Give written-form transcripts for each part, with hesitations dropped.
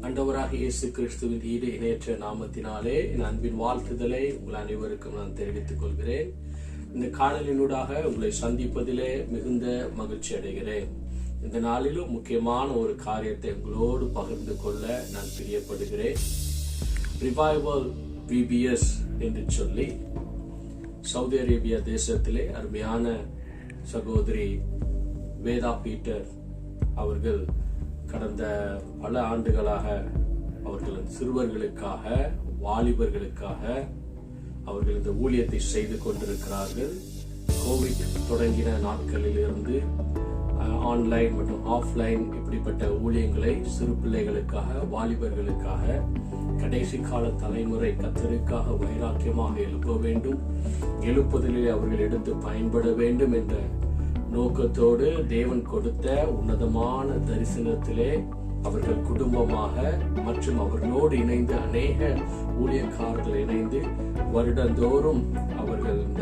ஆண்டவராக இயேசு கிறிஸ்துவின் ஈடு இணையற்ற நாமத்தினாலே என் அன்பின் வாழ்த்துதலை உங்கள் அனைவருக்கும் நான் தெரிவித்துக் கொள்கிறேன். இந்த காணொலியினூடாக உங்களை சந்திப்பதிலே மிகுந்த மகிழ்ச்சி அடைகிறேன். இந்த நாளிலும் முக்கியமான ஒரு காரியத்தை உங்களோடு பகிர்ந்து கொள்ள நான் பிரியப்படுகிறேன். ரிவைவல் VBS என்று சொல்லி சவுதி அரேபியா தேசத்திலே அருமையான சகோதரி வேதா பீட்டர் அவர்கள் கடந்த பல ஆண்டுகளாக அவர்கள் சிறுவர்களுக்காக, வாலிபர்களுக்காக அவர்கள் இந்த ஊழியத்தை செய்து கொண்டிருக்கிறார்கள். கோவிட் தொடங்கின நாட்களில் இருந்து ஆன்லைன் மற்றும் ஆஃப்லைன் இப்படிப்பட்ட ஊழியங்களை சிறு பிள்ளைகளுக்காக, வாலிபர்களுக்காக, கடைசி கால தலைமுறை கர்த்தருக்காக வைராக்கியமாக எழுப்ப வேண்டும், எழுப்புதலில் அவர்கள் எடுத்து பயன்பட வேண்டும் என்ற நோக்கத்தோடு தேவன் கொடுத்த உன்னதமான தரிசனத்திலே அவர்கள் குடும்பமாக மற்றும் அவர்களோடு இணைந்து அநேக ஊழியக்காரர்கள் இணைந்து வருடந்தோறும் அவர்கள் இந்த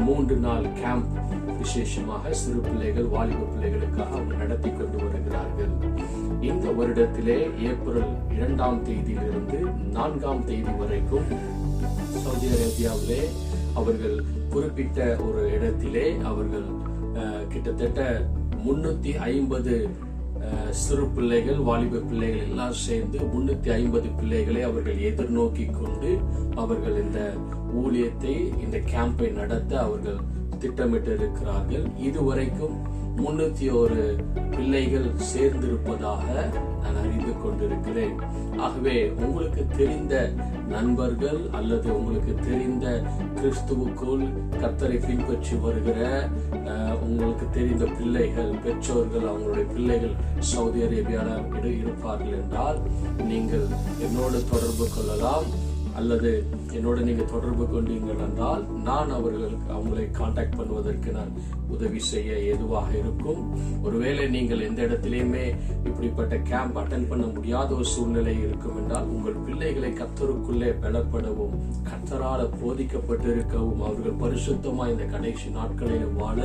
3 நாள் கேம்ப் விசேஷமாக சிறு பிள்ளைகள், வாலிப பிள்ளைகளுக்காக அவர்கள் நடத்தி கொண்டு வருகிறார்கள். இந்த வருடத்திலே ஏப்ரல் 2ஆம் தேதியிலிருந்து 4ஆம் தேதி வரைக்கும் சவுதி அரேபியாவிலே அவர்கள் குறிப்பிட்ட ஒரு இடத்திலே அவர்கள் கிட்டத்தட்ட 350 சிறு பிள்ளைகள், வாலிப பிள்ளைகள் எல்லாம் சேர்ந்து 350 பிள்ளைகளை அவர்கள் எதிர்நோக்கி கொண்டு அவர்கள் இந்த ஊழியத்தை, இந்த கேம்பை நடத்த அவர்கள் திட்டமிட்டு இருக்கிறார்கள். இதுவரைக்கும் 301 பிள்ளைகள் சேர்ந்திருப்பதாக நான் அறிந்து கொண்டிருக்கிறேன். ஆகவே உங்களுக்கு தெரிந்த நண்பர்கள் அல்லது உங்களுக்கு தெரிந்த கிறிஸ்துவுக்குள் கர்த்தரை பின்பற்றி வருகிற உங்களுக்கு தெரிந்த பிள்ளைகள், பெற்றோர்கள், அவங்களுடைய பிள்ளைகள் சவுதி அரேபியாவில் இருப்பார்கள் என்றால் நீங்கள் என்னோடு தொடர்பு கொள்ளலாம். அல்லது என்னோட நீங்க தொடர்பு கொண்டீர்கள் என்றால் நான் அவங்களை கான்டாக்ட் பண்ணுவதற்கு நான் உதவி செய்ய ஏதுவாக இருக்கும். ஒருவேளை நீங்கள் எந்த இடத்திலையுமே இப்படிப்பட்ட கேம்ப் அட்டென்ட் பண்ண முடியாத ஒரு சூழ்நிலை இருக்கும் என்றால் உங்கள் பிள்ளைகளை கர்த்தருக்குள்ளே பலப்படவும், கர்த்தரால் போதிக்கப்பட்டு இருக்கவும், அவர்கள் பரிசுத்தமா இந்த கடைசி நாட்களில் வாழ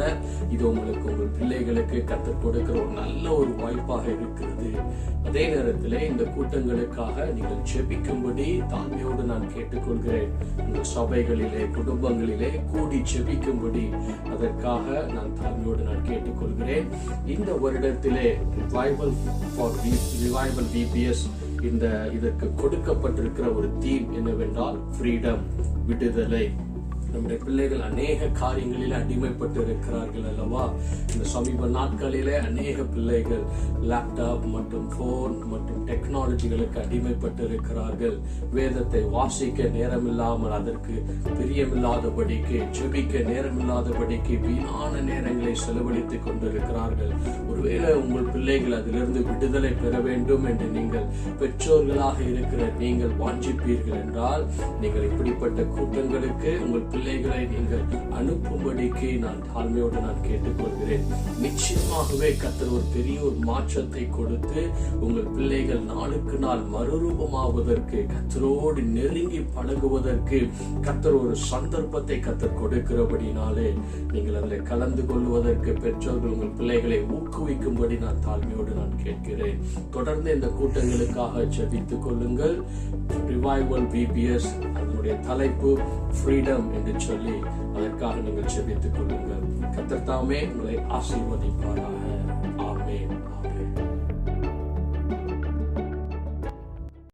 இது உங்கள் பிள்ளைகளுக்கு கர்த்தர் கொடுக்கிற ஒரு நல்ல ஒரு வாய்ப்பாக இருக்கிறது. அதே நேரத்தில் இந்த கூட்டங்களுக்காக நீங்கள் ஜெபிக்கும்படி தாழ்மையோடு நான் கேட்டுக்கொள்கிறேன். உங்கள் சபைகளிலே, குடும்பங்களிலே கூடி ஜெபிக்கும்படி அதற்காக நான் தாழ்மையோடு நான் கேட்டுக்கொள்கிறேன். இந்த வருடத்திலே ரிவைவல் VBS இதற்கு கொடுக்கப்பட்டிருக்கிற ஒரு தீம் என்னவென்றால் ஃப்ரீடம், விடுதலை. நம்முடைய பிள்ளைகள் அநேக காரியங்களில் அடிமைப்பட்டு இருக்கிறார்கள் அல்லவா? இந்த சமீப நாட்களிலே அநேக பிள்ளைகள் லேப்டாப் மற்றும் போன் மற்றும் டெக்னாலஜிகளுக்கு அடிமைப்பட்டு இருக்கிறார்கள். வேதத்தை வாசிக்க நேரமில்லாமல், அதற்கு பிரியமில்லாதபடிக்கு, ஜெபிக்க நேரமில்லாதபடிக்கு வீணான நேரங்களை செலவழித்துக் கொண்டிருக்கிறார்கள். ஒருவேளை உங்கள் பிள்ளைகள் அதிலிருந்து விடுதலை பெற வேண்டும் என்று நீங்கள் பெற்றோர்களாக இருக்கிற நீங்கள் வாஞ்சிப்பீர்கள் என்றால் நீங்கள் இப்படிப்பட்ட கூட்டங்களுக்கு உங்கள் பிள்ளைகளை நீங்கள் அனுப்பும்படிக்கு நான் தாழ்மையோடு நான் கேட்டுக்கொள்கிறேன். நிச்சயமாகவே கர்த்தர் ஒரு பெரிய ஒரு மாற்றத்தை கொடுத்து உங்கள் பிள்ளைகள் நாளுக்கு நாள் மறுரூபமாவதற்கு, கர்த்தரோடு நெருங்கி பழகுவதற்கு கர்த்தர் ஒரு சந்தர்ப்பத்தை கர்த்தர் கொடுக்கிறபடினாலே நீங்கள் அதில் கலந்து கொள்வதற்கு பெற்றோர்கள் உங்கள் பிள்ளைகளை ஊக்குவிக்கும்படி நான் தாழ்மையோடு நான் கேட்கிறேன். தொடர்ந்து இந்த கூட்டங்களுக்காக ஜெபித்துக் கொள்ளுங்கள். ரிவைவல் VBS அதனுடைய தலைப்பு ஃப்ரீடம் என்று சொல்லி அதற்காக நீங்கள் ஜெபித்துக் கொள்ளுங்கள். கர்த்தர் தாமே உங்களை ஆசீர்வதிப்பாராக.